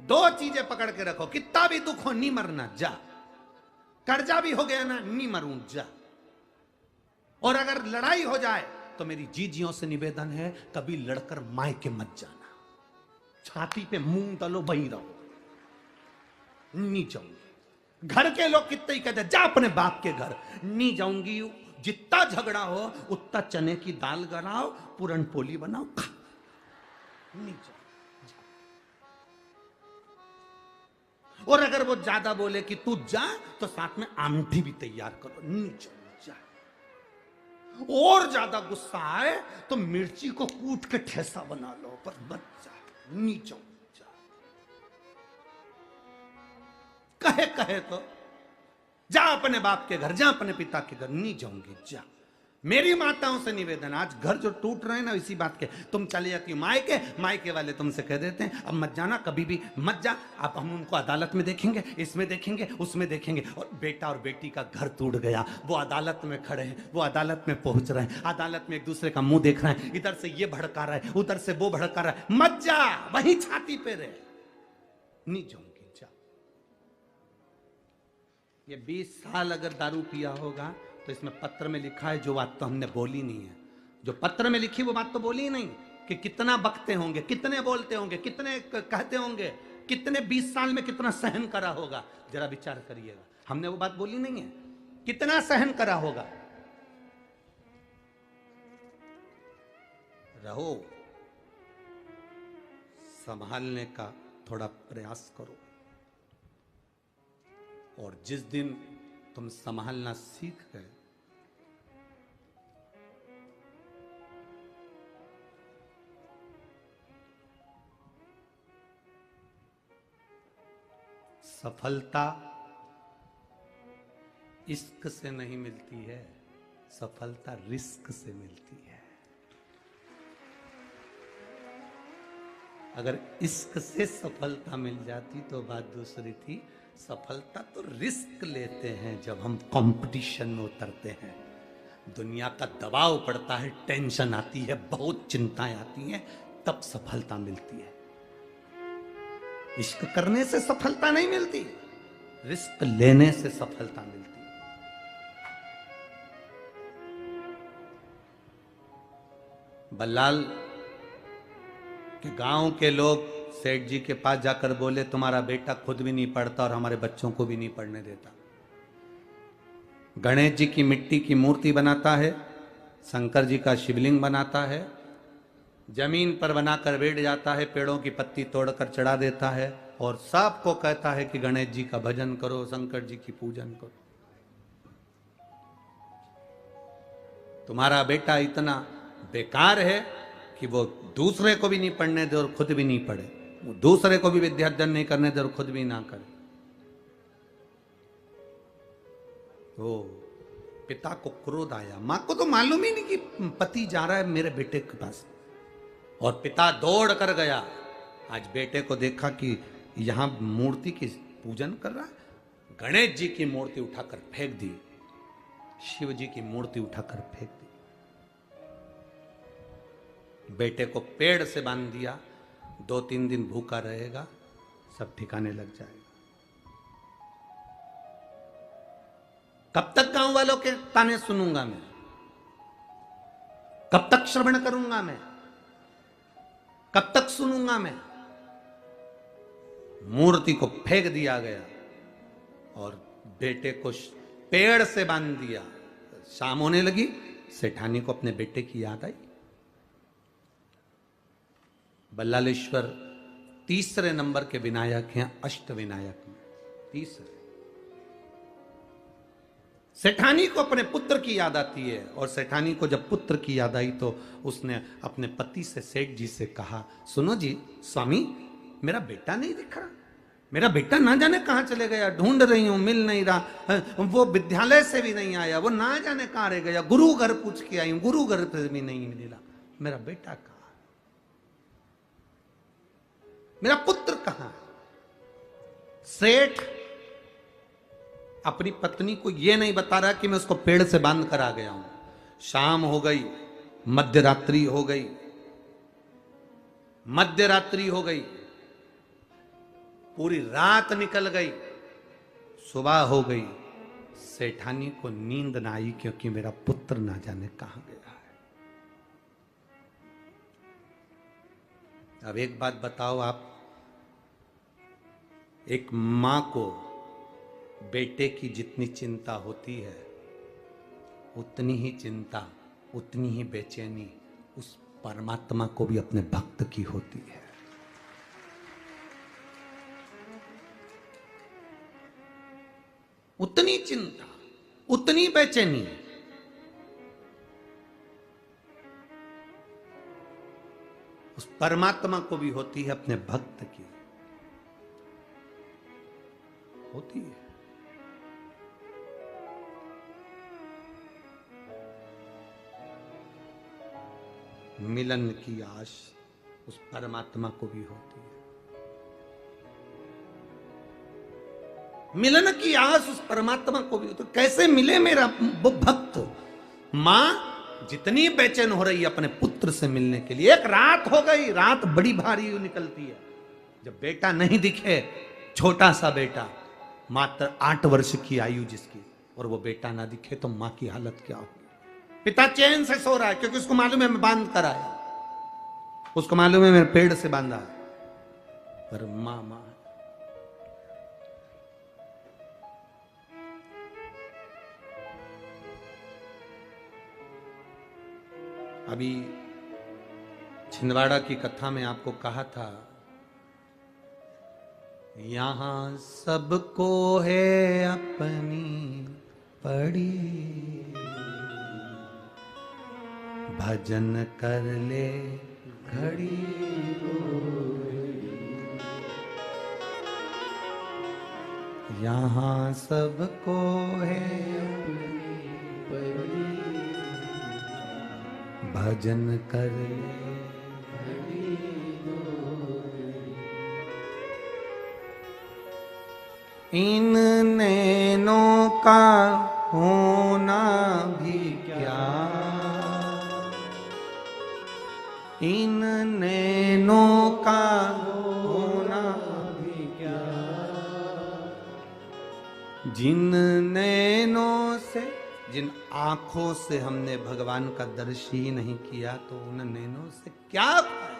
दो चीजें पकड़ के रखो, कितना भी दुख हो नहीं मरना, जा। कर्जा भी हो गया ना, नहीं मरूं, जा। और अगर लड़ाई हो जाए तो मेरी जीजियों से निवेदन है, कभी लड़कर मायके मत जाना। छाती पे मूंग डालो, वहीं रहो, नहीं जाऊंगी। घर के लोग कितने ही कहते, जा अपने बाप के घर, नहीं जाऊंगी। जितना झगड़ा हो उतना चने की दाल गलाओ, पूरन पोली बनाओ, खा, नहीं जाऊंगी। और अगर वो ज्यादा बोले कि तू जा, तो साथ में आमठी भी तैयार करो, नहीं जाऊंगी, जा। और ज्यादा गुस्सा आए तो मिर्ची को कूट के ठेसा बना लो, पर मत जा, नहीं जाऊंगी, जा। कहे कहे तो जा अपने बाप के घर, जा अपने पिता के घर, नहीं जाऊंगी, जा। मेरी माताओं से निवेदन, आज घर जो टूट रहे हैं ना इसी बात के, तुम चले जाती हो मायके, मायके वाले तुमसे कह देते हैं अब मत जाना, कभी भी मत जा, अब हम उनको अदालत में देखेंगे, इसमें देखेंगे, उसमें देखेंगे। और बेटा और बेटी का घर टूट गया, वो अदालत में खड़े हैं, वो अदालत में पहुंच रहे हैं, अदालत में एक दूसरे का मुंह देख रहे हैं, इधर से ये भड़का रहा है, उधर से वो भड़का रहा है, मत जा, वही छाती पे रहे, नहीं जाऊंगी, जा। ये 20 साल अगर दारू पिया होगा तो इसमें पत्र में लिखा है जो बात तो हमने बोली नहीं है, जो पत्र में लिखी वो बात तो बोली ही नहीं, कि कितना बकते होंगे, कितने बोलते होंगे, कितने कहते होंगे, कितने 20 साल में कितना सहन करा होगा, जरा विचार करिएगा। हमने वो बात बोली नहीं है, कितना सहन करा होगा। रहो, संभालने का थोड़ा प्रयास करो, और जिस दिन तुम संभालना सीख गए, सफलता इश्क से नहीं मिलती है, सफलता रिस्क से मिलती है। अगर इश्क से सफलता मिल जाती तो बात दूसरी थी, सफलता तो रिस्क लेते हैं जब हम कंपटीशन में उतरते हैं, दुनिया का दबाव पड़ता है, टेंशन आती है, बहुत चिंताएं आती हैं, तब सफलता मिलती है। इश्क करने से सफलता नहीं मिलती, रिस्क लेने से सफलता मिलती है। बल्लाल के गांव के लोग सेठ जी के पास जाकर बोले, तुम्हारा बेटा खुद भी नहीं पढ़ता और हमारे बच्चों को भी नहीं पढ़ने देता। गणेश जी की मिट्टी की मूर्ति बनाता है, शंकर जी का शिवलिंग बनाता है, जमीन पर बनाकर बैठ जाता है, पेड़ों की पत्ती तोड़कर चढ़ा देता है, और सबको कहता है कि गणेश जी का भजन करो, शंकर जी की पूजन करो। तुम्हारा बेटा इतना बेकार है कि वो दूसरे को भी नहीं पढ़ने दे और खुद भी नहीं पढ़े, वो दूसरे को भी विद्यार्जन नहीं करने दे और खुद भी ना करे। तो पिता को क्रोध आया, मां को तो मालूम ही नहीं कि पति जा रहा है मेरे बेटे के पास, और पिता दौड़ कर गया। आज बेटे को देखा कि यहां मूर्ति की पूजन कर रहा है, गणेश जी की मूर्ति उठाकर फेंक दी, शिव जी की मूर्ति उठाकर फेंक दी, बेटे को पेड़ से बांध दिया, 2-3 दिन भूखा रहेगा, सब ठिकाने लग जाएगा। कब तक गांव वालों के ताने सुनूंगा मैं, कब तक श्रवण करूंगा मैं, कब तक सुनूंगा मैं। मूर्ति को फेंक दिया गया और बेटे को पेड़ से बांध दिया। शाम होने लगी, सेठानी को अपने बेटे की याद आई। बल्लालेश्वर तीसरे नंबर के विनायक हैं, अष्ट विनायक में तीसरे। सेठानी को अपने पुत्र की याद आती है, और सेठानी को जब पुत्र की याद आई तो उसने अपने पति से, सेठ जी से कहा, सुनो जी स्वामी, मेरा बेटा नहीं दिख रहा, मेरा बेटा ना जाने कहां चले गया, ढूंढ रही हूं, मिल नहीं रहा, वो विद्यालय से भी नहीं आया, वो ना जाने कहां रह गया, गुरु घर पूछ के आई हूं, गुरु घर पे भी नहीं मिला, मेरा बेटा कहां, मेरा पुत्र कहां। सेठ अपनी पत्नी को यह नहीं बता रहा कि मैं उसको पेड़ से बांध कर आ गया हूं। शाम हो गई, मध्य रात्रि हो गई, मध्य रात्रि हो गई, पूरी रात निकल गई, सुबह हो गई, सेठानी को नींद ना आई क्योंकि मेरा पुत्र ना जाने कहां गया है। अब एक बात बताओ आप, एक मां को बेटे की जितनी चिंता होती है, उतनी ही चिंता, उतनी ही बेचैनी उस परमात्मा को भी अपने भक्त की होती है। उतनी चिंता, उतनी बेचैनी उस परमात्मा को भी होती है, अपने भक्त की होती है। मिलन की आश उस परमात्मा को भी होती है। मिलन की आस उस परमात्मा को भी, तो कैसे मिले मेरा वो भक्त। मां जितनी बेचैन हो रही है अपने पुत्र से मिलने के लिए। एक रात हो गई, रात बड़ी भारी निकलती है, जब बेटा नहीं दिखे, छोटा सा बेटा, मात्र 8 वर्ष की आयु जिसकी, और वो बेटा ना दिखे तो मां की हालत क्या होगी। पिता चैन से सो रहा है क्योंकि उसको मालूम है मैं बांध कर आया, उसको मालूम है मेरे पेड़ से बांधा है, पर मां मां अभी छिंदवाड़ा की कथा में आपको कहा था, यहां सबको है अपनी पड़ी, भजन कर ले घड़ी यहाँ सबको है अपनी पड़ी, भजन कर ले घड़ी इन नैनों का होना भी क्या, इन नैनों का होना भी क्या, जिन नैनों से, जिन आंखों से हमने भगवान का दर्शन ही नहीं किया, तो उन नैनों से क्या फायदा।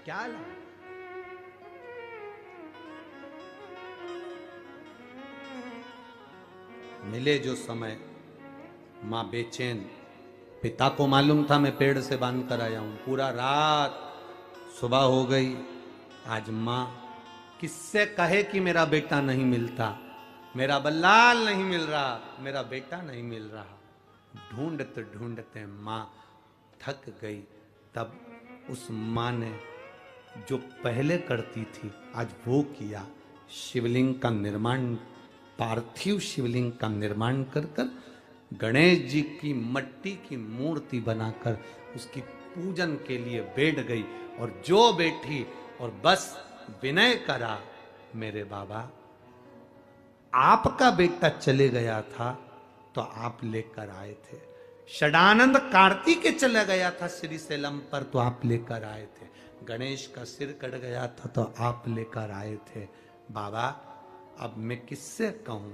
क्या लाभ। मिले जो समय, मां बेचैन, पिता को मालूम था मैं पेड़ से बांध कर आया हूं, पूरा रात, सुबह हो गई, आज मां किससे कहे कि मेरा बेटा नहीं मिलता, मेरा बल्लाल नहीं मिल रहा, मेरा बेटा नहीं मिल रहा। ढूंढते ढूंढते मां थक गई। तब उस मां ने जो पहले करती थी आज वो किया, शिवलिंग का निर्माण, पार्थिव शिवलिंग का निर्माण कर कर गणेश जी की मट्टी की मूर्ति बनाकर उसकी पूजन के लिए बैठ गई। और जो बैठी और बस विनय करा, मेरे बाबा आपका बेटा चले गया था तो आप लेकर आए थे, षडानंद कार्तिक चला गया था श्रीशैलम पर तो आप लेकर आए थे, गणेश का सिर कट गया था तो आप लेकर आए थे। बाबा अब मैं किससे कहूं,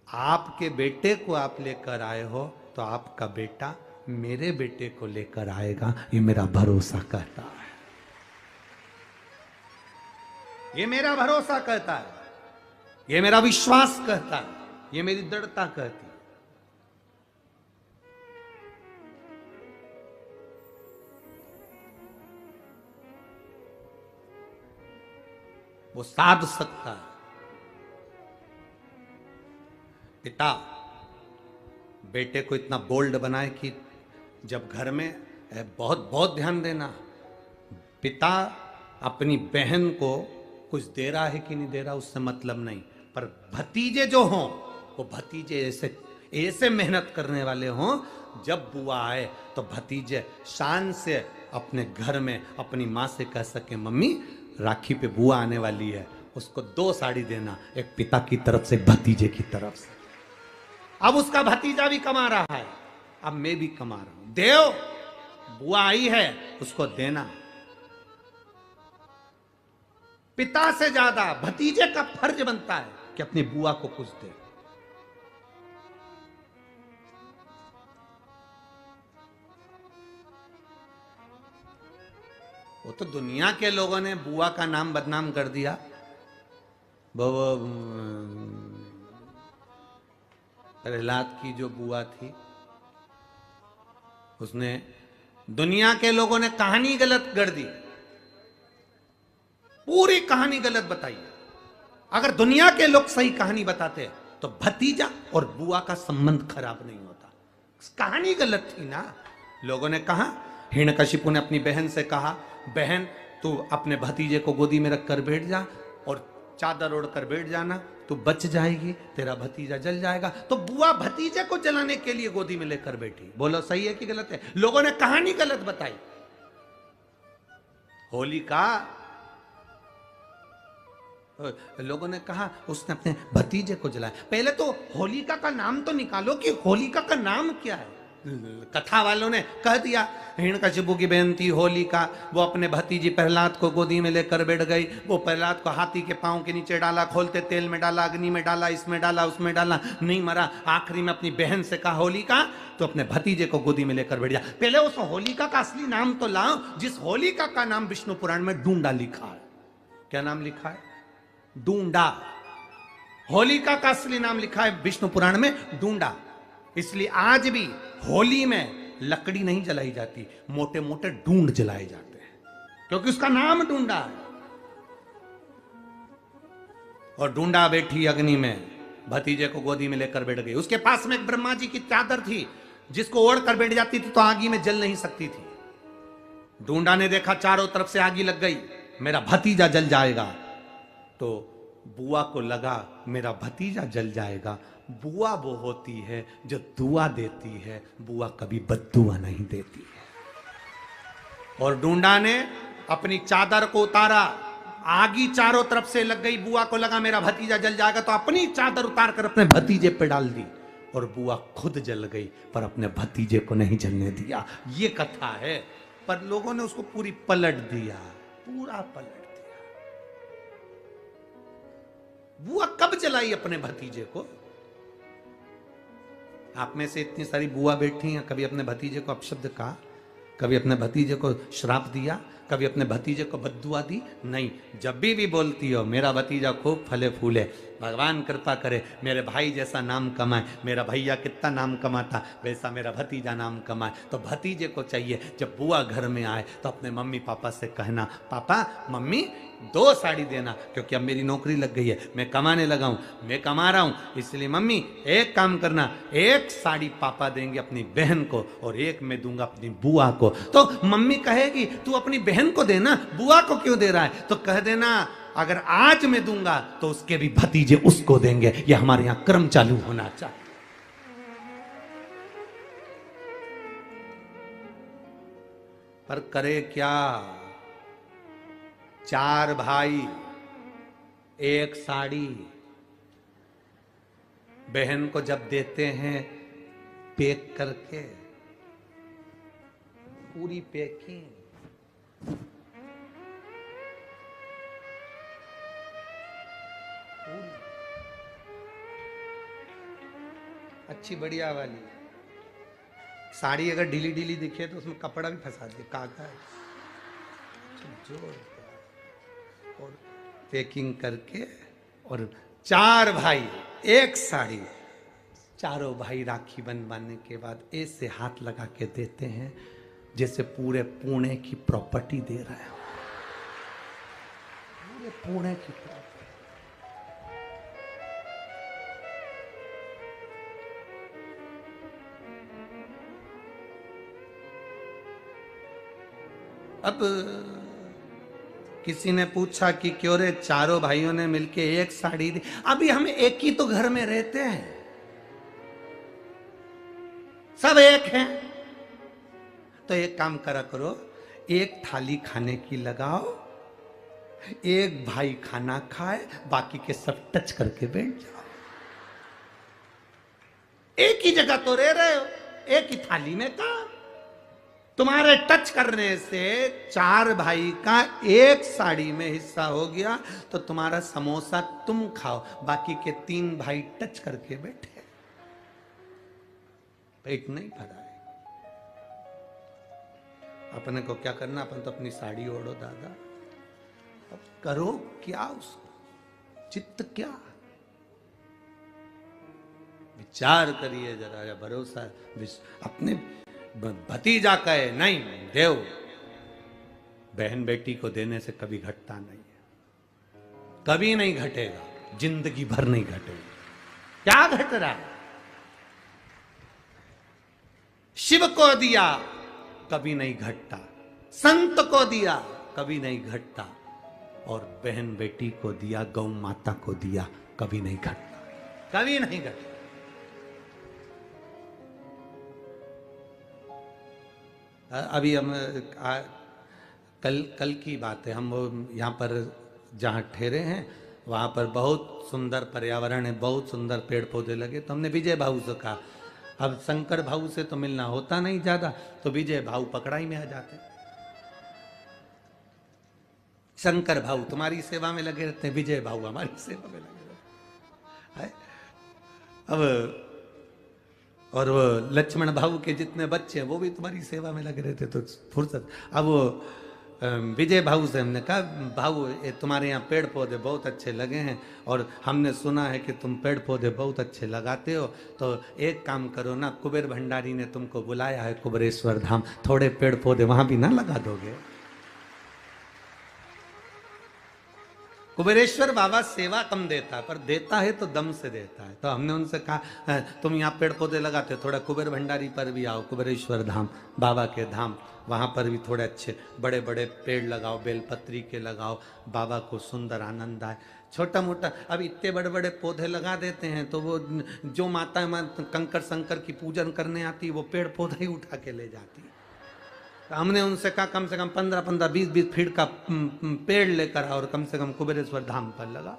आपके बेटे को आप लेकर आए हो तो आपका बेटा मेरे बेटे को लेकर आएगा, ये मेरा भरोसा कहता है, ये मेरा भरोसा कहता है, ये मेरा विश्वास कहता है, ये मेरी दृढ़ता कहती है। वो साध सकता है। पिता बेटे को इतना बोल्ड बनाए कि जब घर में, बहुत बहुत ध्यान देना, पिता अपनी बहन को कुछ दे रहा है कि नहीं दे रहा उससे मतलब नहीं, पर भतीजे जो हों वो भतीजे ऐसे ऐसे मेहनत करने वाले हों, जब बुआ आए तो भतीजे शान से अपने घर में अपनी माँ से कह सके, मम्मी राखी पे बुआ आने वाली है, उसको 2 साड़ी देना, एक पिता की तरफ से भतीजे की तरफ से। अब उसका भतीजा भी कमा रहा है, अब मैं भी कमा रहा हूं। देव बुआ आई है उसको देना। पिता से ज्यादा भतीजे का फर्ज बनता है कि अपनी बुआ को कुछ दे। वो तो दुनिया के लोगों ने बुआ का नाम बदनाम कर दिया। वो प्रहलाद की जो बुआ थी, उसने, दुनिया के लोगों ने कहानी गलत गढ़ दी, पूरी कहानी गलत बताई। अगर दुनिया के लोग सही कहानी बताते तो भतीजा और बुआ का संबंध खराब नहीं होता। कहानी गलत थी ना। लोगों ने कहा, हिरण्यकशिपु ने अपनी बहन से कहा, बहन तू अपने भतीजे को गोदी में रखकर बैठ जा और चादर ओढ़कर बैठ जाना, तू बच जाएगी, तेरा भतीजा जल जाएगा। तो बुआ भतीजे को जलाने के लिए गोदी में लेकर बैठी। बोलो सही है कि गलत है? लोगों ने कहानी गलत बताई। होलिका, लोगों ने कहा उसने अपने भतीजे को जलाया। पहले तो होलिका का नाम तो निकालो कि होलिका का नाम क्या है। कथा वालों ने कह दिया हिरण्यकशिपु की बहन थी होलिका, वो अपने भतीजी प्रहलाद को गोदी में लेकर बैठ गई। वो प्रहलाद को हाथी के पांव के नीचे डाला, खोलते तेल में डाला, अग्नि में डाला, इसमें डाला, उसमें डाला, नहीं मरा। आखिरी में अपनी बहन से कहा होलिका तो अपने भतीजे को गोदी में लेकर बैठ जा। पहले उस होलिका का असली नाम तो लाओ, जिस होलिका का नाम विष्णु पुराण में डूंडा लिखा है। क्या नाम लिखा है? डूंडा। होलिका का असली नाम लिखा है विष्णु पुराण में डूंडा। इसलिए आज भी होली में लकड़ी नहीं जलाई जाती, मोटे मोटे डूंड जलाए जाते हैं, क्योंकि उसका नाम डूंडा है। और डूंडा बैठी अग्नि में, भतीजे को गोदी में लेकर बैठ गई। उसके पास में एक ब्रह्मा जी की चादर थी, जिसको ओढ़ कर बैठ जाती थी तो आगी में जल नहीं सकती थी। डूंडा ने देखा चारों तरफ से आगी लग गई, मेरा भतीजा जल जाएगा। तो बुआ को लगा मेरा भतीजा जल जाएगा। बुआ वो होती है जो दुआ देती है, बुआ कभी बद्दुआ नहीं देती है। और डूंडा ने अपनी चादर को उतारा, आगी चारों तरफ से लग गई। बुआ को लगा मेरा भतीजा जल जाएगा, तो अपनी चादर उतार कर अपने भतीजे पे डाल दी और बुआ खुद जल गई, पर अपने भतीजे को नहीं जलने दिया। ये कथा है, पर लोगों ने उसको पूरी पलट दिया, पूरा पलट दिया। बुआ कब जलाई अपने भतीजे को? आप में से इतनी सारी बुआ बैठी हैं, कभी अपने भतीजे को अपशब्द कहा? कभी अपने भतीजे को श्राप दिया? कभी अपने भतीजे को बद्दुआ दी? नहीं। जब भी बोलती हो मेरा भतीजा खूब फले फूले, भगवान कृपा करे मेरे भाई जैसा नाम कमाए, मेरा भैया कितना नाम कमाता वैसा मेरा भतीजा नाम कमाए, तो भतीजे को चाहिए जब बुआ घर में आए तो अपने मम्मी पापा से कहना, पापा मम्मी 2 साड़ी देना, क्योंकि अब मेरी नौकरी लग गई है, मैं कमाने लगा हूं, मैं कमा रहा हूं, इसलिए मम्मी एक काम करना, 1 साड़ी पापा देंगे अपनी बहन को और 1 मैं दूंगा अपनी बुआ को। तो मम्मी कहेगी तू अपनी बहन को देना, बुआ को क्यों दे रहा है? तो कह देना अगर आज मैं दूंगा तो उसके भी भतीजे उसको देंगे। ये हमारे यहां क्रम चालू होना चाहिए। पर करे क्या? 4 भाई 1 साड़ी बहन को जब देते हैं पैक करके, पूरी पैकिंग, अच्छी बढ़िया वाली साड़ी। अगर ढीली ढीली दिखे तो उसमें कपड़ा भी फंसा दे, कागज जोड़ और पैकिंग करके, और 4 भाई 1 साड़ी। चारों भाई राखी बनवाने के बाद ऐसे हाथ लगा के देते हैं जैसे पूरे पुणे की प्रॉपर्टी दे रहा है, पूरे पुणे की प्रॉपर्टी। अब किसी ने पूछा कि क्यों रे चारों भाइयों ने मिलके 1 साड़ी दी? अभी हम एक ही तो घर में रहते हैं, सब एक हैं। तो एक काम करा करो, 1 थाली खाने की लगाओ, 1 भाई खाना खाए, बाकी के सब टच करके बैठ जाओ। एक ही जगह तो रह रहे हो, एक ही थाली में काम। तुम्हारे टच करने से 4 भाई का एक साड़ी में हिस्सा हो गया, तो तुम्हारा समोसा तुम खाओ, बाकी के 3 भाई टच करके बैठे, पेट नहीं भरा है। अपने को क्या करना, अपन तो अपनी साड़ी ओढ़ो दादा, अब करो क्या उसको, चित्त क्या, विचार करिए जरा, या भरोसा अपने भतीजा कहे नहीं देव, बहन बेटी को देने से कभी घटता नहीं है, कभी नहीं घटेगा, जिंदगी भर नहीं घटेगा। क्या घट रहा है? शिव को दिया कभी नहीं घटता, संत को दिया कभी नहीं घटता, और बहन बेटी को दिया, गौ माता को दिया, कभी नहीं घटता, कभी नहीं घटता। अभी हम कल की बात है, हम यहाँ पर जहाँ ठहरे हैं वहाँ पर बहुत सुंदर पर्यावरण है, बहुत सुंदर पेड़ पौधे लगे, तो हमने विजय भाऊ से कहा, अब शंकर भाऊ से तो मिलना होता नहीं ज्यादा, तो विजय भाऊ पकड़ाई में आ जाते। शंकर भाऊ तुम्हारी सेवा में लगे रहते हैं, विजय भाऊ हमारी सेवा में लगे रहते हैं। अब और वो लक्ष्मण भाऊ के जितने बच्चे हैं वो भी तुम्हारी सेवा में लगे रहते, तो फुर्सत। अब वो विजय भाऊ से हमने कहा, भाऊ तुम्हारे यहाँ पेड़ पौधे बहुत अच्छे लगे हैं, और हमने सुना है कि तुम पेड़ पौधे बहुत अच्छे लगाते हो, तो एक काम करो ना, कुबेर भंडारी ने तुमको बुलाया है कुबेरेश्वर धाम, थोड़े पेड़ पौधे वहां भी ना लगा दोगे? कुबेरेश्वर बाबा सेवा कम देता है, पर देता है तो दम से देता है। तो हमने उनसे कहा तुम यहाँ पेड़ पौधे लगाते हो, थोड़ा कुबेर भंडारी पर भी आओ, कुबेरेश्वर धाम बाबा के धाम, वहाँ पर भी थोड़े अच्छे बड़े बड़े पेड़ लगाओ, बेलपत्री के लगाओ, बाबा को सुंदर आनंद आए। छोटा मोटा अब इतने बड़े बड़े पौधे लगा देते हैं, तो वो जो माता कंकर शंकर की पूजन करने आती है वो पेड़ पौधे ही उठा के ले जाती है। तो हमने उनसे कहा कम से कम 15-15, 20-20 फीट का पेड़ लेकर आओ, और कम से कम कुबेरेश्वर धाम पर लगा,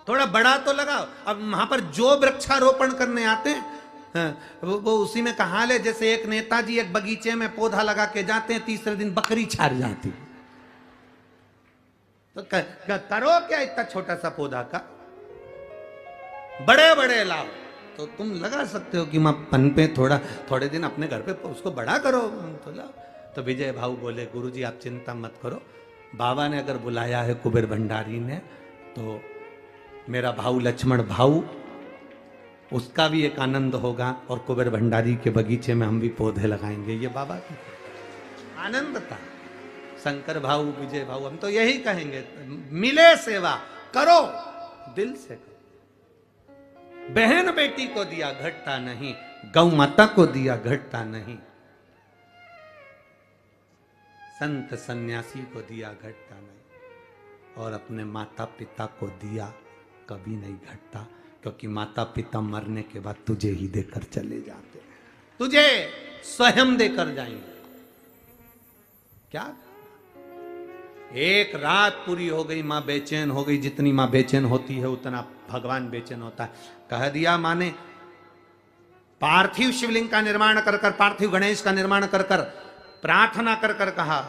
थोड़ा बड़ा तो लगाओ। अब वहां पर जो वृक्षारोपण करने आते हैं वो उसी में कहा ले, जैसे एक नेताजी एक बगीचे में पौधा लगा के जाते हैं, तीसरे दिन बकरी छाड़ जाती। तो करो क्या इतना छोटा सा पौधा का, बड़े बड़े लाओ। तो तुम लगा सकते हो कि मां पनपे, थोड़े दिन अपने घर पे उसको बड़ा करो, तो लाओ। तो विजय भाऊ बोले, गुरुजी आप चिंता मत करो, बाबा ने अगर बुलाया है कुबेर भंडारी ने, तो मेरा भाऊ लक्ष्मण भाऊ, उसका भी एक आनंद होगा, और कुबेर भंडारी के बगीचे में हम भी पौधे लगाएंगे। ये बाबा की आनंद था। शंकर भाऊ, विजय भाऊ, हम तो यही कहेंगे, मिले सेवा करो, दिल से करो। बहन बेटी को दिया घटता नहीं, गौ माता को दिया घटता नहीं, संत सन्यासी को दिया घटता नहीं, और अपने माता पिता को दिया कभी नहीं घटता, क्योंकि माता पिता मरने के बाद तुझे ही देकर चले जाते हैं, तुझे स्वयं देकर जाएंगे। क्या एक रात पूरी हो गई, मां बेचैन हो गई, जितनी मां बेचैन होती है उतना भगवान बेचैन होता है। कह दिया मां ने, पार्थिव शिवलिंग का निर्माण कर कर, पार्थिव गणेश का निर्माण कर कर, प्रार्थना कर कर कहा,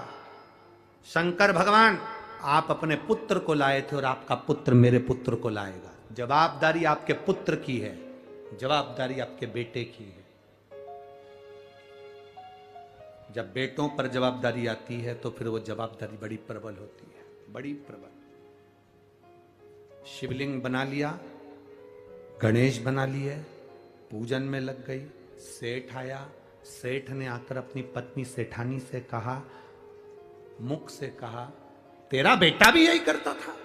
शंकर भगवान आप अपने पुत्र को लाए थे, और आपका पुत्र मेरे पुत्र को लाएगा। जवाबदारी आपके पुत्र की है, जवाबदारी आपके बेटे की है। जब बेटों पर जवाबदारी आती है तो फिर वो जवाबदारी बड़ी प्रबल होती है, बड़ी प्रबल। शिवलिंग बना लिया, गणेश बना लिए, पूजन में लग गई। सेठ आया, सेठ ने आकर अपनी पत्नी सेठानी से कहा, मुख से कहा, तेरा बेटा भी यही करता था,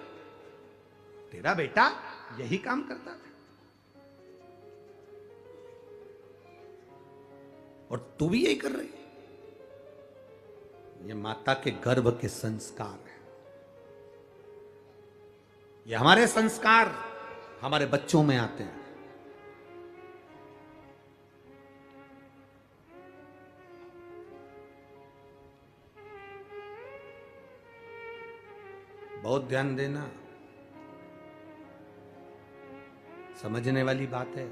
तेरा बेटा यही काम करता था, और तू भी यही कर रही। ये माता के गर्भ के संस्कार है, ये हमारे संस्कार हमारे बच्चों में आते हैं। बहुत ध्यान देना, समझने वाली बात है।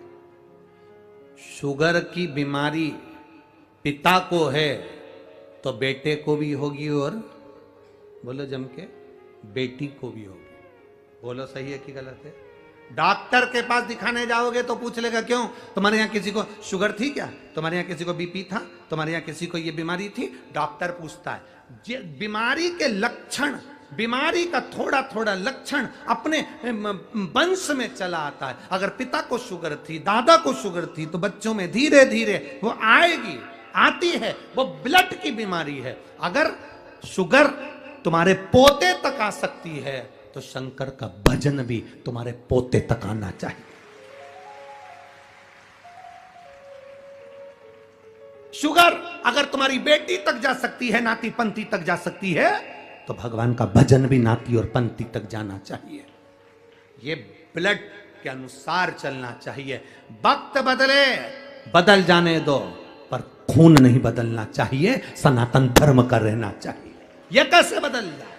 शुगर की बीमारी पिता को है तो बेटे को भी होगी, और बोलो जम के बेटी को भी होगी। बोलो सही है कि गलत है? डॉक्टर के पास दिखाने जाओगे तो पूछ लेगा क्यों, तुम्हारे यहाँ किसी को शुगर थी क्या, तुम्हारे यहाँ किसी को बीपी था, तुम्हारे यहाँ किसी को ये बीमारी थी। डॉक्टर पूछता है बीमारी के लक्षण, बीमारी का थोड़ा थोड़ा लक्षण अपने वंश में चला आता है। अगर पिता को शुगर थी, दादा को शुगर थी, तो बच्चों में धीरे धीरे वो आएगी, आती है। वो ब्लड की बीमारी है। अगर शुगर तुम्हारे पोते तक आ सकती है तो शंकर का भजन भी तुम्हारे पोते तक आना चाहिए। शुगर अगर तुम्हारी बेटी तक जा सकती है, नाती पंथी तक जा सकती है, तो भगवान का भजन भी नाती और पंथी तक जाना चाहिए। ये ब्लड के अनुसार चलना चाहिए। वक्त बदले बदल जाने दो, पर खून नहीं बदलना चाहिए, सनातन धर्म का रहना चाहिए। यह कैसे बदल जाए?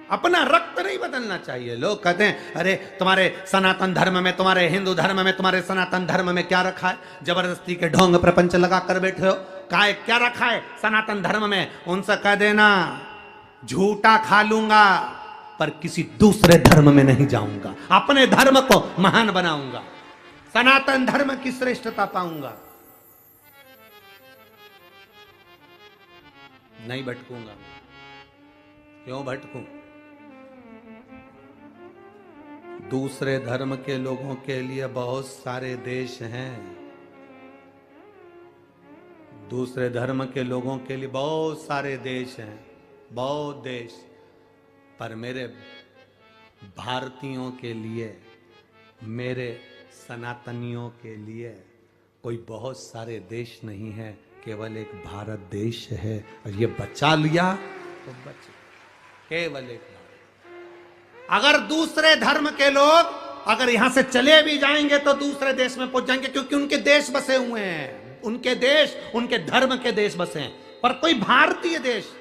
अपना रक्त नहीं बदलना चाहिए। लोग कहते हैं अरे तुम्हारे सनातन धर्म में, तुम्हारे हिंदू धर्म में, तुम्हारे सनातन धर्म में क्या रखा है? जबरदस्ती के ढोंग प्रपंच लगा कर बैठे हो। क्या रखा है सनातन धर्म में? उनसे कह देना झूठा खा लूंगा पर किसी दूसरे धर्म में नहीं जाऊंगा, अपने धर्म को महान बनाऊंगा, सनातन धर्म की श्रेष्ठता पाऊंगा, नहीं भटकूंगा। क्यों भटकूं? दूसरे धर्म के लोगों के लिए बहुत सारे देश हैं। दूसरे धर्म के लोगों के लिए बहुत सारे देश हैं, बहुत देश। पर मेरे भारतीयों के लिए, मेरे सनातनियों के लिए कोई बहुत सारे देश नहीं है, केवल एक भारत देश है। और ये बचा लिया तो बच, केवल एक। अगर दूसरे धर्म के लोग अगर यहां से चले भी जाएंगे तो दूसरे देश में पहुंच जाएंगे, क्योंकि उनके देश बसे हुए हैं, उनके देश, उनके धर्म के देश बसे हैं। पर कोई भारतीय देश,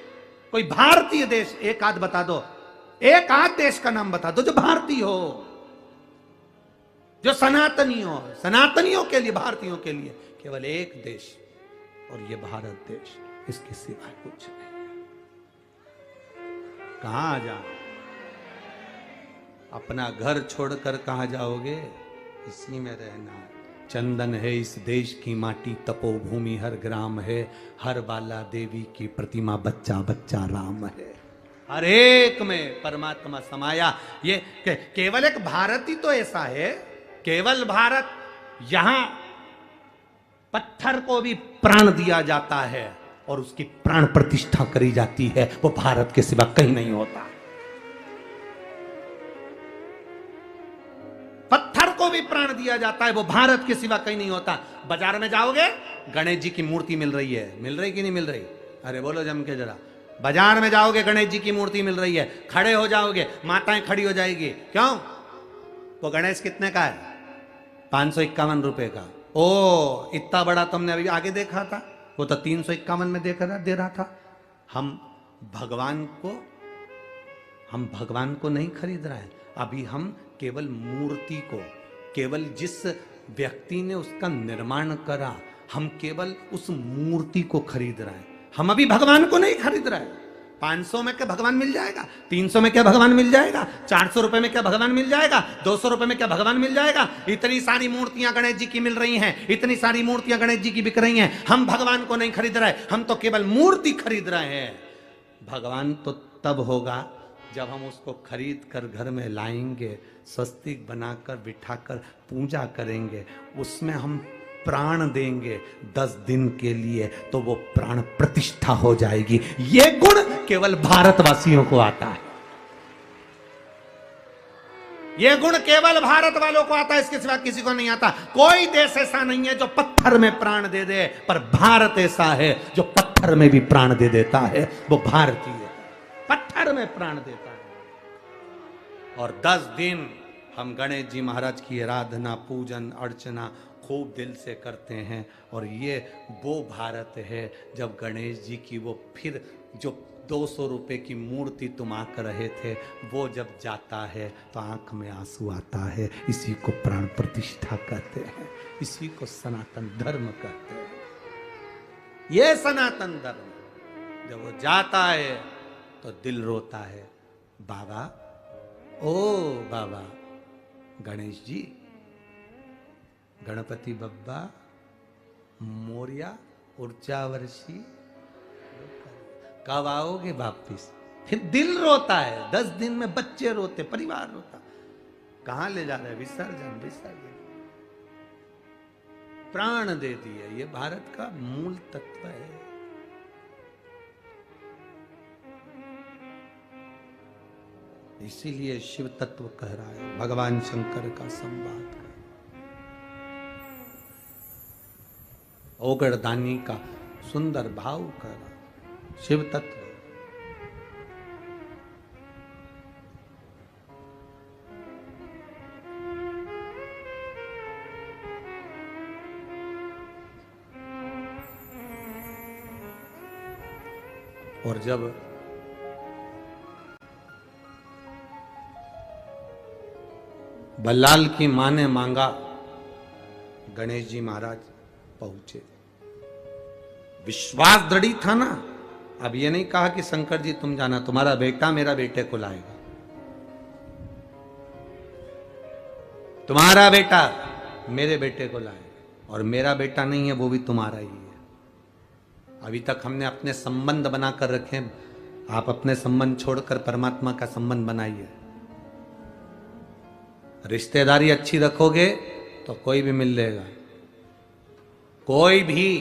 कोई भारतीय देश एक आध बता दो, एक आध देश का नाम बता दो जो भारतीय हो, जो सनातनी हो। सनातनियों के लिए, भारतीयों के लिए केवल एक देश, और ये भारत देश, इसके सिवा कुछ नहीं। कहां जा? अपना घर छोड़कर कहां जाओगे? इसी में रहना है। चंदन है इस देश की माटी, तपोभूमि हर ग्राम है, हर बाला देवी की प्रतिमा, बच्चा बच्चा राम है। हर एक में परमात्मा समाया। ये केवल एक भारत ही तो ऐसा है, केवल भारत। यहां पत्थर को भी प्राण दिया जाता है और उसकी प्राण प्रतिष्ठा करी जाती है, वो भारत के सिवा कहीं नहीं होता। पत्थर को भी प्राण दिया जाता है, वो भारत के सिवा कहीं नहीं होता। बाजार में जाओगे, गणेश जी की मूर्ति मिल रही है, मिल रही कि नहीं मिल रही? अरे बोलो जम के जरा। बाजार में जाओगे, गणेश जी की मूर्ति मिल रही है, खड़े हो जाओगे, माताएं खड़ी हो जाएगी। क्यों? वो गणेश कितने का है? 551 रुपए का। ओ इतना बड़ा तुमने अभी आगे देखा था, वो तो 351 में दे रहा था। हम भगवान को नहीं खरीद रहे हैं अभी। हम केवल मूर्ति को, केवल जिस व्यक्ति ने उसका निर्माण करा, हम केवल उस मूर्ति को खरीद रहे हैं। हम अभी भगवान को नहीं खरीद रहे हैं। 500 में क्या भगवान मिल जाएगा? 300 में क्या भगवान मिल जाएगा? 400 रुपए में क्या भगवान मिल जाएगा? 200 रुपए में क्या भगवान मिल जाएगा? इतनी सारी मूर्तियां गणेश जी की मिल रही हैं, इतनी सारी मूर्तियां गणेश जी की बिक रही हैं। हम भगवान को नहीं खरीद रहे, हम तो केवल मूर्ति खरीद रहे हैं। भगवान तो तब होगा जब हम उसको खरीद कर घर में लाएंगे, स्वस्तिक बनाकर बिठाकर पूजा करेंगे, उसमें हम प्राण देंगे 10 दिन के लिए, तो वो प्राण प्रतिष्ठा हो जाएगी। ये गुण केवल भारतवासियों को आता है। ये गुण केवल भारत वालों को आता है, इसके सिवा किसी को नहीं आता। कोई देश ऐसा नहीं है जो पत्थर में प्राण दे दे, पर भारत ऐसा है जो पत्थर में भी प्राण दे देता है। वो भारतीय पत्थर में प्राण देता है। और 10 दिन हम गणेश जी महाराज की आराधना, पूजन, अर्चना खूब दिल से करते हैं। और ये वो भारत है जब गणेश जी की वो फिर जो 200 रुपए की मूर्ति तुम आकर रहे थे, वो जब जाता है तो आंख में आंसू आता है। इसी को प्राण प्रतिष्ठा कहते हैं, इसी को सनातन धर्म कहते हैं। ये सनातन धर्म, जब वो जाता है तो दिल रोता है। बाबा, ओ बाबा गणेश जी, गणपति बब्बा मोरिया ऊर्जावर्षी, कब आओगे वापिस? फिर दिल रोता है, 10 दिन में बच्चे रोते, परिवार रोता। कहां ले जा रहे? विसर्जन, विसर्जन। प्राण दे दिए। ये भारत का मूल तत्व है। इसीलिए शिव तत्व कह रहा है, भगवान शंकर का संवाद का, ओगड़ दानी का सुंदर भाव कर रहा है, शिव तत्व। और जब बल्लाल की मां ने मांगा, गणेश जी महाराज पहुंचे। विश्वास दृढ़ी था ना। अब ये नहीं कहा कि शंकर जी तुम जाना, तुम्हारा बेटा मेरा बेटे को लाएगा, तुम्हारा बेटा मेरे बेटे को लाएगा, और मेरा बेटा नहीं है वो भी तुम्हारा ही है। अभी तक हमने अपने संबंध बनाकर रखे, आप अपने संबंध छोड़कर परमात्मा का संबंध बनाइए। रिश्तेदारी अच्छी रखोगे तो कोई भी मिल लेगा, कोई भी।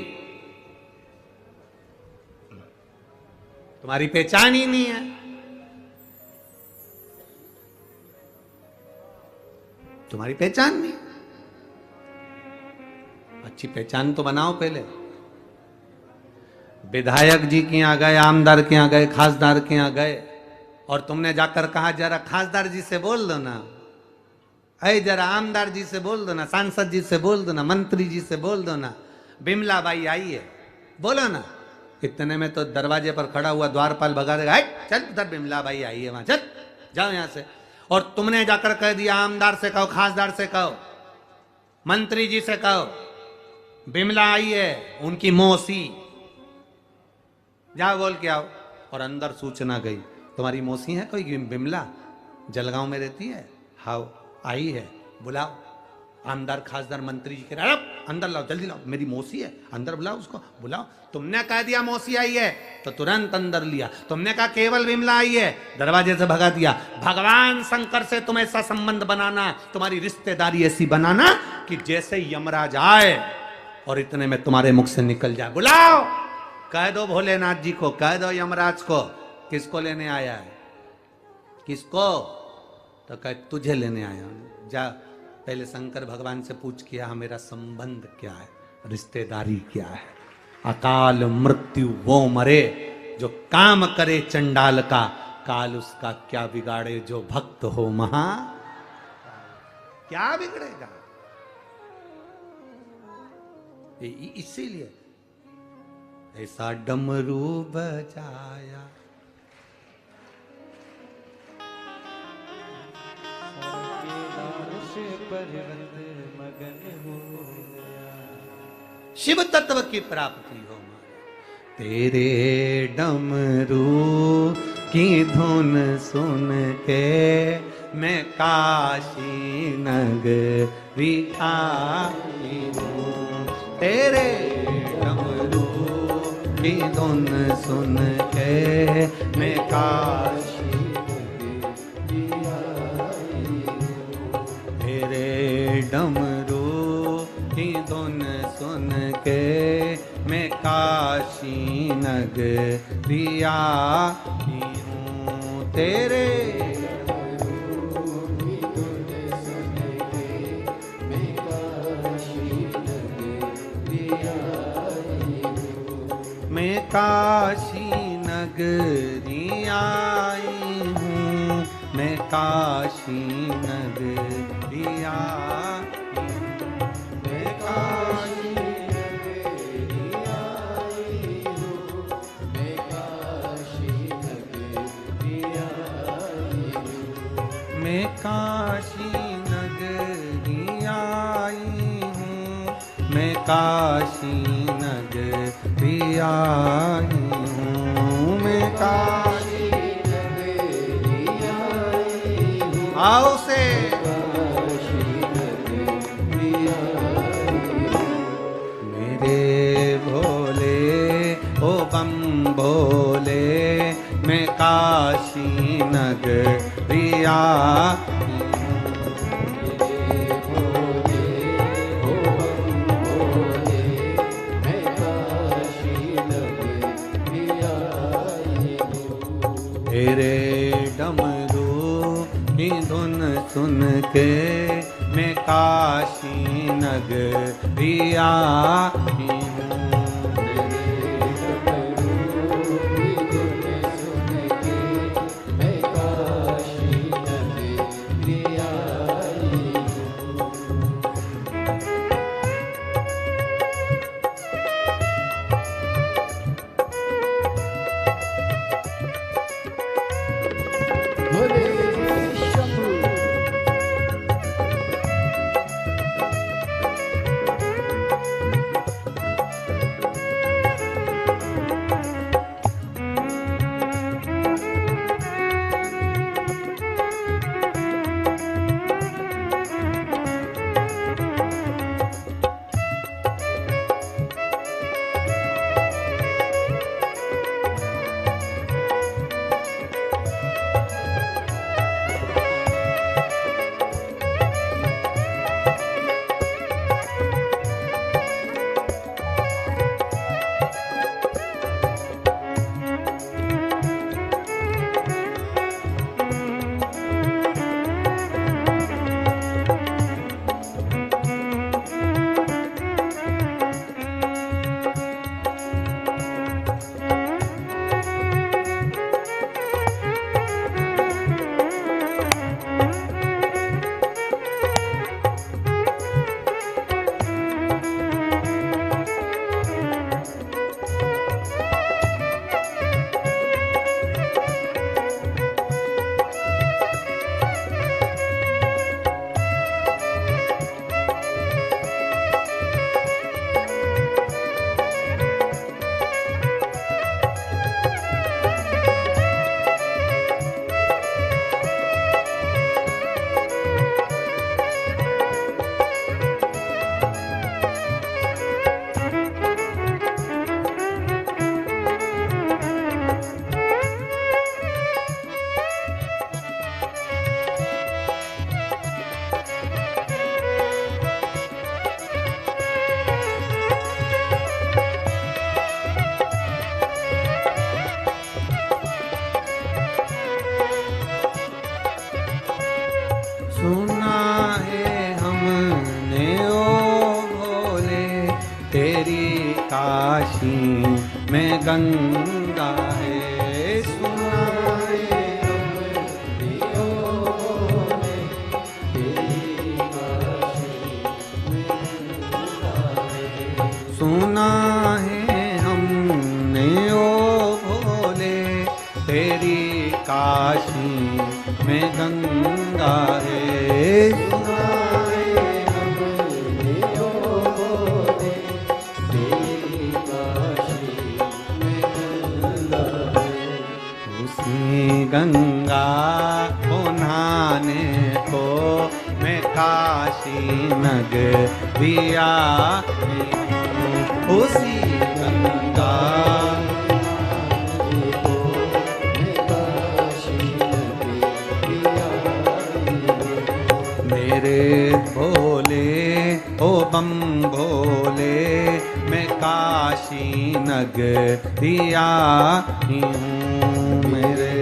तुम्हारी पहचान ही नहीं है, तुम्हारी पहचान नहीं। अच्छी पहचान तो बनाओ पहले। विधायक जी के यहां गए, आमदार के यहां गए, खासदार के यहां गए, और तुमने जाकर कहा जरा खासदार जी से बोल दो ना, अरे जरा आमदार जी से बोल दो ना, सांसद जी से बोल दो ना, मंत्री जी से बोल दो ना, बिमला बाई आई है, बोलो ना। इतने में तो दरवाजे पर खड़ा हुआ द्वारपाल भगा देगा, चल उधर बिमला बाई आई है, वहां चल, जाओ यहां से। और तुमने जाकर कह दिया आमदार से कहो, खासदार से कहो, मंत्री जी से कहो, बिमला आई है, उनकी मौसी, जाओ बोल के आओ। और अंदर सूचना गई, तुम्हारी मौसी है कोई बिमला, जलगांव में रहती है, हाउ आई है, बुलाओ। आमदार खासदार मंत्री जी के अंदर लाओ, जल्दी लाओ, मेरी मौसी है, अंदर बुलाओ उसको, बुलाओ। तुमने कह दिया मौसी आई है तो तुरंत अंदर लिया। तुमने कहा केवल विमला आई है, दरवाजे से भगा दिया। भगवान शंकर से तुम ऐसा संबंध बनाना, तुम्हारी रिश्तेदारी ऐसी बनाना कि जैसे यमराज आए और इतने में तुम्हारे मुख से निकल जाए, बुलाओ। कह दो भोलेनाथ जी को, कह दो यमराज को, किसको लेने आया है, किसको? तो कह तुझे लेने आया हूं, जा पहले शंकर भगवान से पूछ किया मेरा संबंध क्या है, रिश्तेदारी क्या है। अकाल मृत्यु वो मरे जो काम करे चंडाल का, काल उसका क्या बिगाड़े जो भक्त हो महा। क्या बिगड़ेगा? इसीलिए ऐसा डमरू बजाया, शिव तत्व की प्राप्ति हो। तेरे डमरू की धुन सुन के मैं काशी नगरी आई हूँ। तेरे डमरू की धुन सुन के मैं काशी नगरी आई हूँ। तेरे डमरू की धुन सुन के मैं काशी नगरी आई हूँ। तेरे मैं काशी नगरी आई हूँ, मैं काशी नगरी आई हूँ, मैं काशी नगरी आई हूँ, मैं काशी मैं काशी नगरी आई हूँ, मैं काशी नगरी आई हूँ। आओ से मेरे भोले ओ बम भोले, मैं काशी नगरी आई तेरे डमरू की धुन सुन के मैं काशी नगरी आई हूँ। सुना है हमने ओ भोले, तेरी काशी में गंगा है। सुना है हमने ओ भोले, तेरी काशी में गंगा है। सुना है हमने ओ भोले, तेरी काशी में गंगा है। गंगा को नहाने को मैं काशी नगरी आई हूँ। उसी गंगा को मैं काशी नगरी आई हूँ। मेरे भोले ओ बम भोले, मैं काशी नगरी आई हूँ। मेरे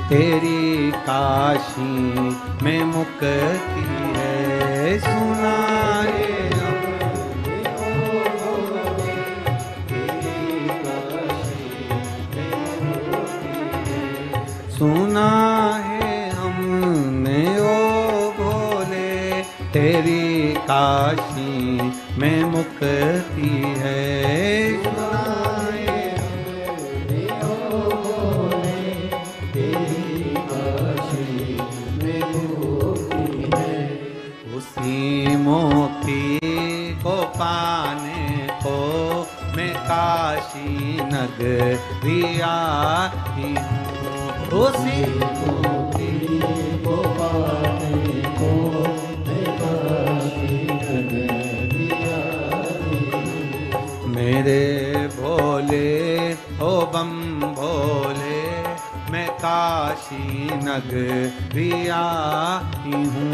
तेरी काशी में मुक्ति है। सुना है सुना है हमने ओ भोले, तेरी काशी में मुक्ति है। सुना है हमने ओ भोले, तेरी काशी में मुक्ति है। उसी मुक्ति को पाने को मैं काशी नगरी आई हूँ। उसी मुक्ति को पाने को मैं काशी नगरी आई हूँ। मेरे भोले ओ बम भोले, मैं काशी नगरी आई हूँ।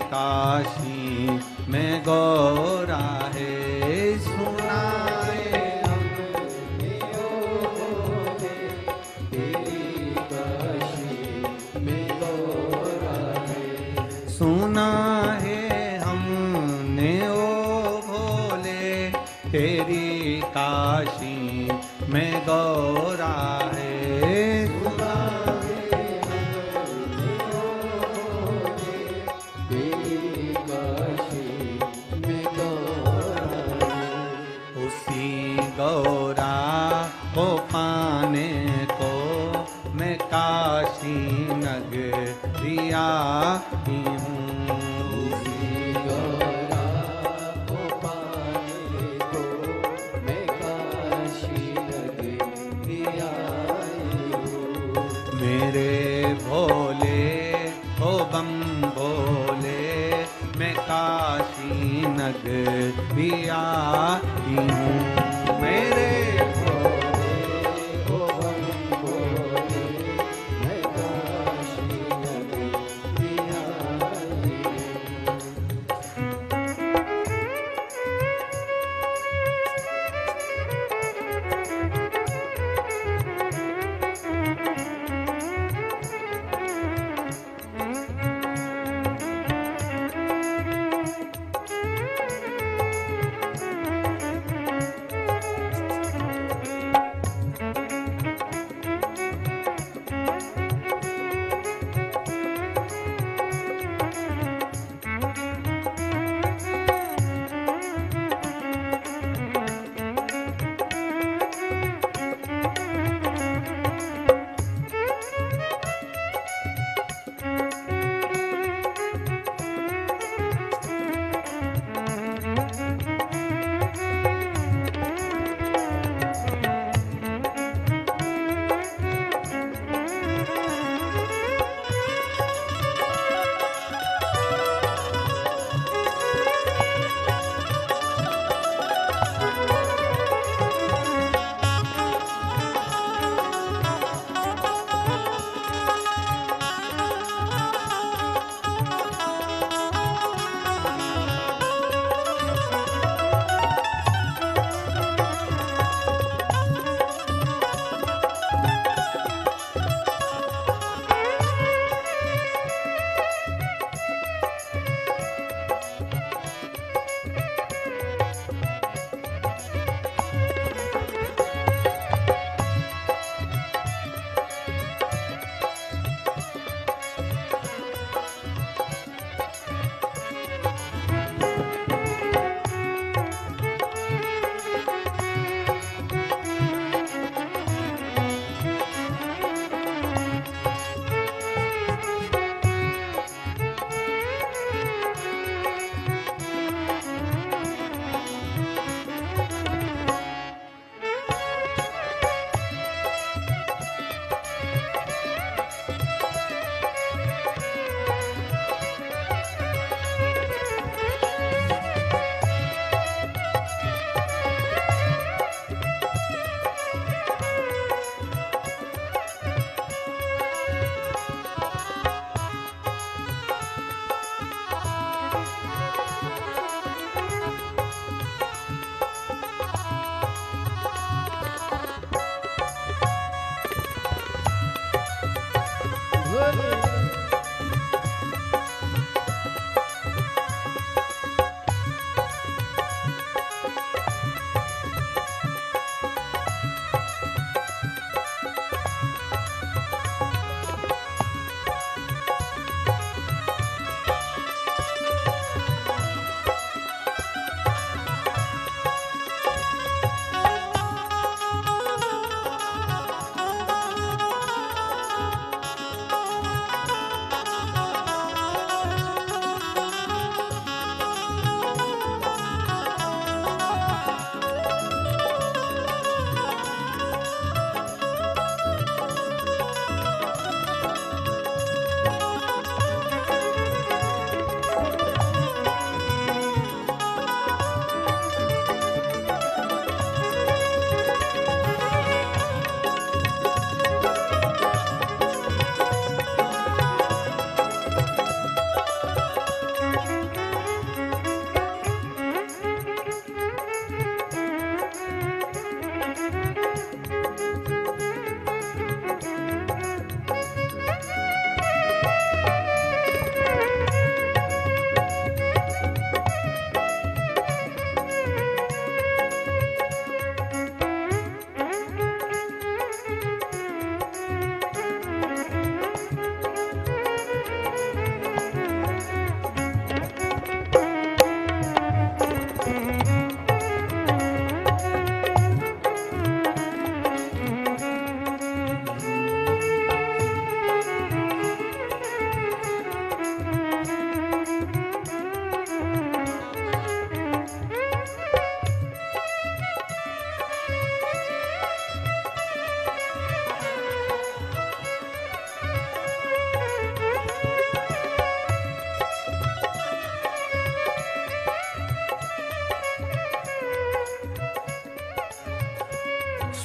काशी में गौरा है। सुना है हमने ओ भोले, तेरी काशी में गौरा है। सुना है हमने ओ भोले, तेरी काशी में गौरा है। गौरा को पाने को मैं काशी नगरी आई हूँ। गौरा को पाने को मैं काशी नगरी आई हूँ। मेरे भोले ओ बम भोले, मैं काशी नगरी आई हूँ। मेरे भोले ओ बम भोले, मैं काशी नगरी आई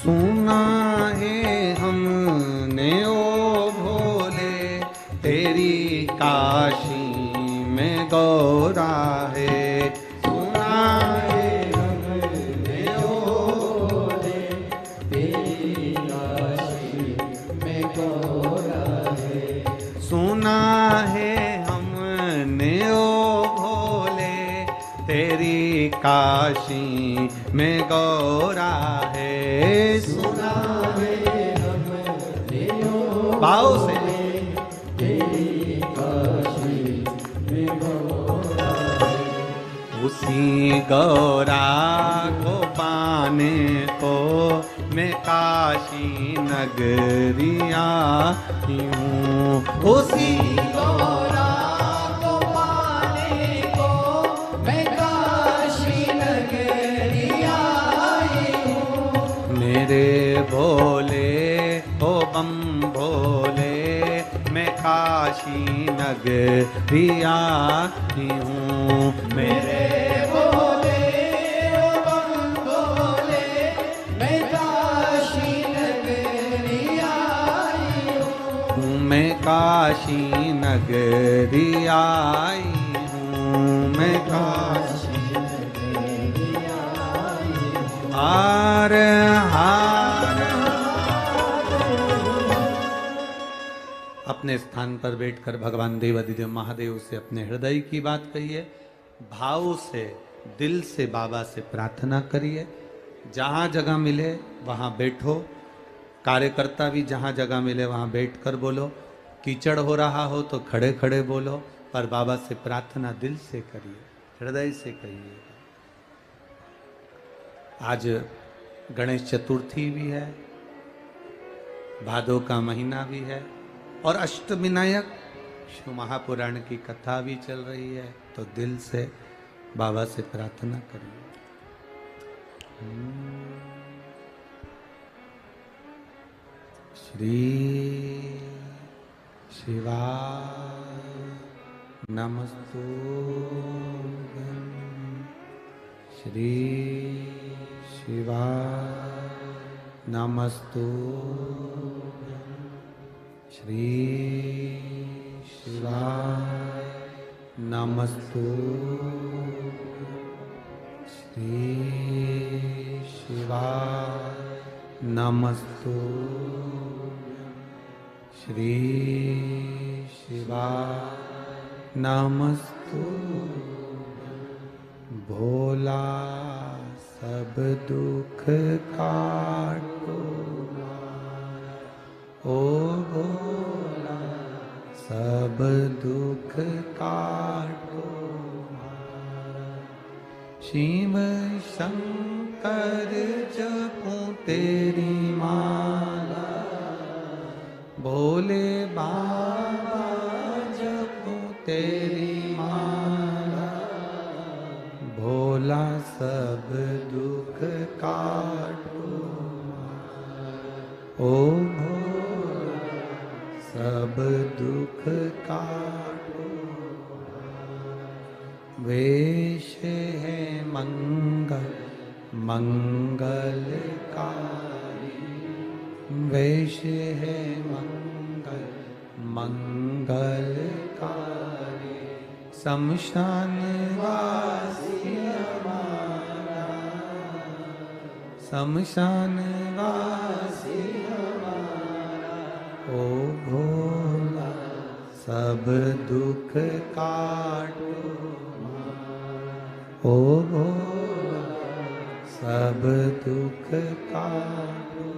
सुना है हमने ओ भोले तेरी काशी में गौरा है। सुना है हमने ओ भोले तेरी काशी में गौरा है। सुना है हमने ओ भोले तेरी काशी में गौरा है। सुना है हमने ओ भाव से तेरी काशी में गौरा है। उसी गौरा को पाने को मैं काशी नगरिया हूँ। उसी गौरा को पाने को मैं काशी नगरिया हूँ। मेरे भोले हो बम भोले मैं काशी नगरिया हूँ। मेरे भोले हो बम भोले मैं काशी नगरिया हूँ। मैं काशी नगरिया हूँ। मैं काशी नगरिया हूँ। हार हार अपने स्थान पर बैठकर भगवान देवाधिदेव महादेव से अपने हृदय की बात कहिए। भाव से दिल से बाबा से प्रार्थना करिए। जहाँ जगह मिले वहाँ बैठो। कार्यकर्ता भी जहाँ जगह मिले वहाँ बैठकर बोलो। कीचड़ हो रहा हो तो खड़े खड़े बोलो, पर बाबा से प्रार्थना दिल से करिए, हृदय से कहिए। आज गणेश चतुर्थी भी है, भादो का महीना भी है और अष्टविनायक शिव महापुराण की कथा भी चल रही है, तो दिल से बाबा से प्रार्थना करिए। श्री शिवाय नमस्तुभ्यं। श्री शिवाय नमस्तुभ्यं। श्री शिवाय नमस्तुभ्यं। श्री शिवाय नमस्तुभ्यं। श्री शिवाय नमस्तुभ्यं। भोला सब दुख काटो ओ भोला सब दुख काटो। शिव शंकर जपूं तेरी माला, भोले बाबा जपूं तेरी माला। भोला सब दुख काटो ओ भोला सब दुख काटो। वेश है मंगल मंगलकारी, वेश है मंगल मंगलकारी। शमशान वासी हमारा, शमशान वासी हमारा। ओ भोला सब दुख काटो ओ भोला सब दुख काटो।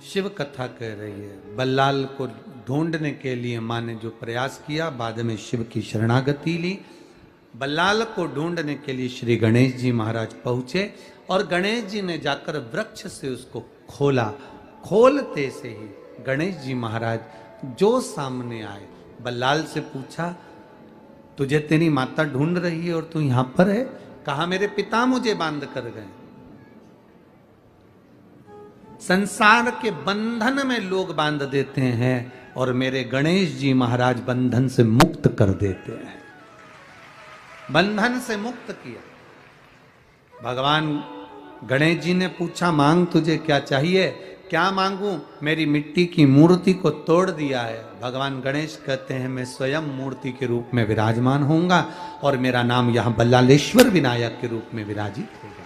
शिव कथा कह रही है, बल्लाल को ढूंढने के लिए माँ ने जो प्रयास किया, बाद में शिव की शरणागति ली। बल्लाल को ढूंढने के लिए श्री गणेश जी महाराज पहुंचे और गणेश जी ने जाकर वृक्ष से उसको खोला। खोलते से ही गणेश जी महाराज जो सामने आए, बल्लाल से पूछा, तुझे तेरी माता ढूंढ रही है और तू यहां पर है? कहा मेरे पिता मुझे बांध कर गए। संसार के बंधन में लोग बांध देते हैं और मेरे गणेश जी महाराज बंधन से मुक्त कर देते हैं। बंधन से मुक्त किया। भगवान गणेश जी ने पूछा मांग तुझे क्या चाहिए? क्या मांगूं? मेरी मिट्टी की मूर्ति को तोड़ दिया है। भगवान गणेश कहते हैं मैं स्वयं मूर्ति के रूप में विराजमान होऊंगा और मेरा नाम यहां बल्लालेश्वर विनायक के रूप में विराजित होगा।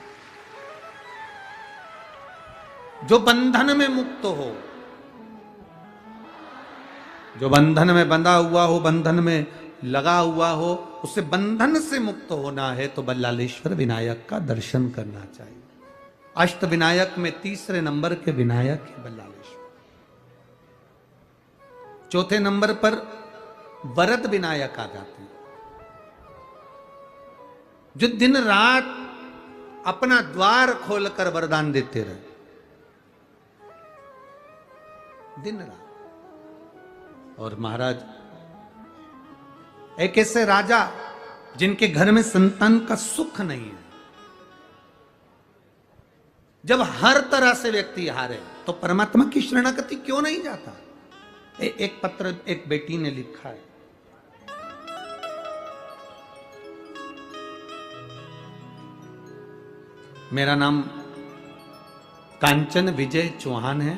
जो बंधन में मुक्त हो, जो बंधन में बंधा हुआ हो, बंधन में लगा हुआ हो, उसे बंधन से मुक्त होना है तो बल्लालेश्वर विनायक का दर्शन करना चाहिए। अष्ट विनायक में तीसरे नंबर के विनायक है बल्लालेश्वर। चौथे नंबर पर वरद विनायक आ जाते हैं, जो दिन रात अपना द्वार खोलकर वरदान देते रहे, दिन रात। और महाराज एक ऐसे राजा जिनके घर में संतान का सुख नहीं है, जब हर तरह से व्यक्ति हारे तो परमात्मा की शरणागति क्यों नहीं जाता? एक पत्र एक बेटी ने लिखा है, मेरा नाम कांचन विजय चौहान है,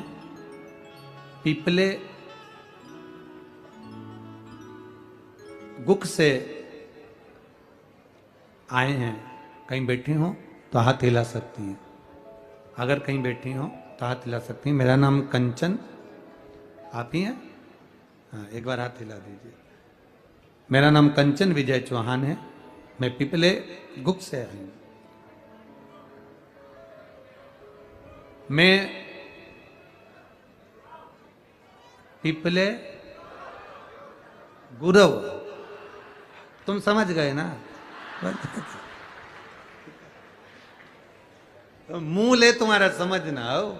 पीपले गुक से आए हैं। कहीं बैठे हो तो हाथ हिला सकती हैं, अगर कहीं बैठी हो तो हाथ हिला सकती हैं। मेरा नाम कंचन, आप ही हैं? हाँ, एक बार हाथ हिला दीजिए। मेरा नाम कंचन विजय चौहान है, मैं पिपले गुक से आई हूं। मैं पिपले गुरव, तुम समझ गए ना? तो मूल है तुम्हारा, समझ ना हो,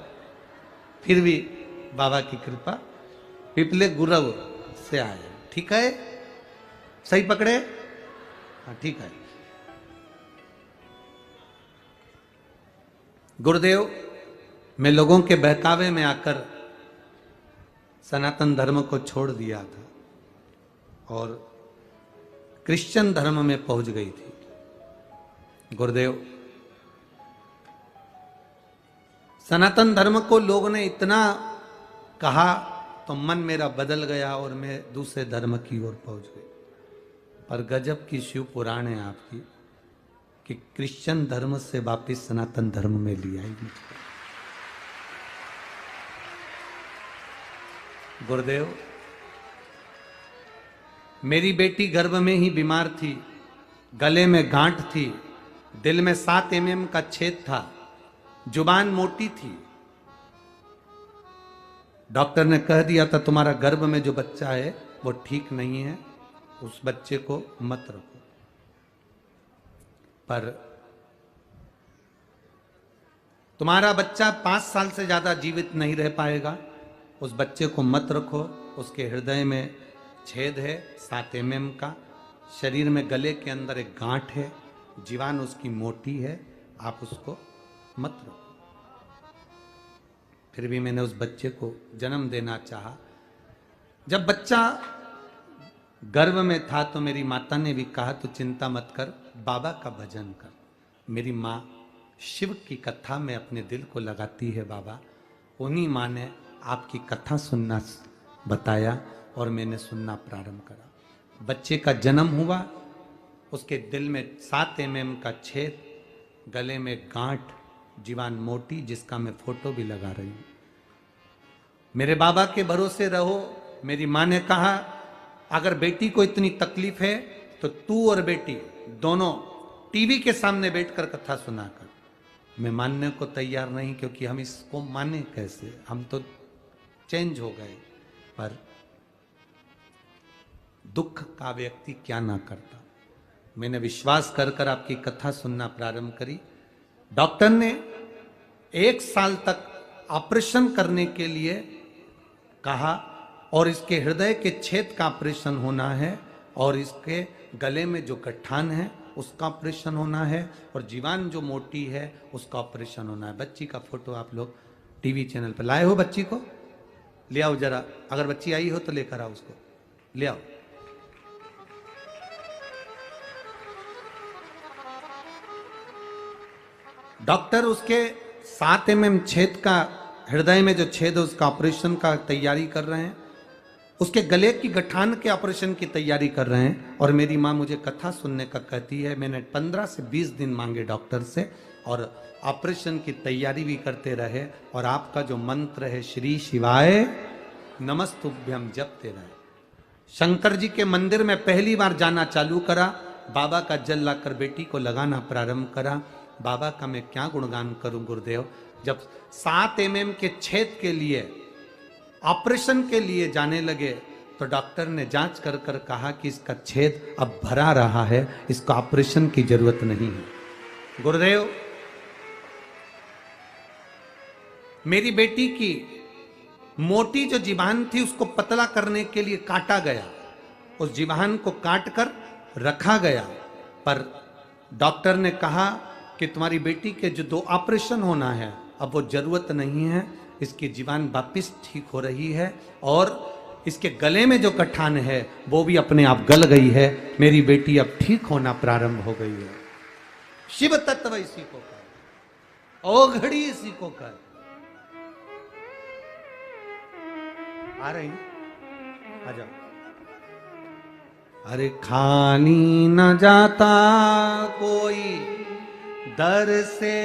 फिर भी बाबा की कृपा, पिपले गुरव से आए। ठीक है, सही पकड़े? हाँ ठीक है। गुरुदेव, मैं लोगों के बहकावे में आकर सनातन धर्म को छोड़ दिया था और क्रिश्चियन धर्म में पहुंच गई थी। गुरुदेव, सनातन धर्म को लोगों ने इतना कहा तो मन मेरा बदल गया और मैं दूसरे धर्म की ओर पहुंच गई। पर गजब की शिव पुराण है आपकी कि क्रिश्चियन धर्म से वापिस सनातन धर्म में लिया ही मुझे। गुरुदेव, मेरी बेटी गर्भ में ही बीमार थी, गले में गांठ थी, दिल में 7 mm का छेद था, जुबान मोटी थी। डॉक्टर ने कह दिया था तुम्हारा गर्भ में जो बच्चा है वो ठीक नहीं है, उस बच्चे को मत रखो। पर तुम्हारा बच्चा 5 साल से ज्यादा जीवित नहीं रह पाएगा, उस बच्चे को मत रखो, उसके हृदय में छेद है 7 mm का, शरीर में गले के अंदर एक गांठ है, जीवान उसकी मोटी है, आप उसको मत रखो। फिर भी मैंने उस बच्चे को जन्म देना चाहा। जब बच्चा गर्भ में था तो मेरी माता ने भी कहा तो चिंता मत कर, बाबा का भजन कर। मेरी माँ शिव की कथा में अपने दिल को लगाती है बाबा, उन्हीं माँ ने आपकी कथा सुनना बताया और मैंने सुनना प्रारंभ करा। बच्चे का जन्म हुआ, उसके दिल में 7 mm का छेद, गले में गांठ, जीवान मोटी, जिसका मैं फोटो भी लगा रही हूं। मेरे बाबा के भरोसे रहो। मेरी माँ ने कहा अगर बेटी को इतनी तकलीफ है तो तू और बेटी दोनों टीवी के सामने बैठकर कथा सुना कर। मैं मानने को तैयार नहीं, क्योंकि हम इसको माने कैसे, हम तो चेंज हो गए। पर दुख का व्यक्ति क्या ना करता। मैंने विश्वास कर कर आपकी कथा सुनना प्रारंभ करी। डॉक्टर ने 1 साल तक ऑपरेशन करने के लिए कहा और इसके हृदय के छेद का ऑपरेशन होना है और इसके गले में जो गठान है उसका ऑपरेशन होना है और जीवान जो मोटी है उसका ऑपरेशन होना है। बच्ची का फोटो आप लोग टीवी चैनल पर लाए हो, बच्ची को ले आओ जरा, अगर बच्ची आई हो तो लेकर आओ, उसको ले आओ। डॉक्टर उसके 7 mm छेद का, हृदय में जो छेद है उसका ऑपरेशन का तैयारी कर रहे हैं, उसके गले की गठान के ऑपरेशन की तैयारी कर रहे हैं। और मेरी माँ मुझे कथा सुनने का कहती है, मैंने 15 से 20 दिन मांगे डॉक्टर से और ऑपरेशन की तैयारी भी करते रहे। और आपका जो मंत्र है श्री शिवाय नमस्तुभ्यम जपते रहे। शंकर जी के मंदिर में पहली बार जाना चालू करा, बाबा का जल लाकर बेटी को लगाना प्रारंभ करा। बाबा का मैं क्या गुणगान करूं गुरुदेव। जब 7 mm के छेद के लिए ऑपरेशन के लिए जाने लगे तो डॉक्टर ने जांच कर कर कहा कि इसका छेद अब भरा रहा है, इसका ऑपरेशन की जरूरत नहीं है। गुरुदेव, मेरी बेटी की मोटी जो जीभान थी उसको पतला करने के लिए काटा गया, उस जीभान को काट कर रखा गया, पर डॉक्टर ने कहा कि तुम्हारी बेटी के जो 2 ऑपरेशन होना है अब वो जरूरत नहीं है, इसकी जीवान वापिस ठीक हो रही है और इसके गले में जो गठान है वो भी अपने आप गल गई है। मेरी बेटी अब ठीक होना प्रारंभ हो गई है। शिव तत्व इसी को कर, ओघड़ी इसी को कर। आ रही आ जाओ। अरे खानी न जाता कोई दर से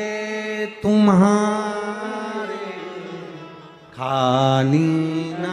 तुम्हारे, खानी न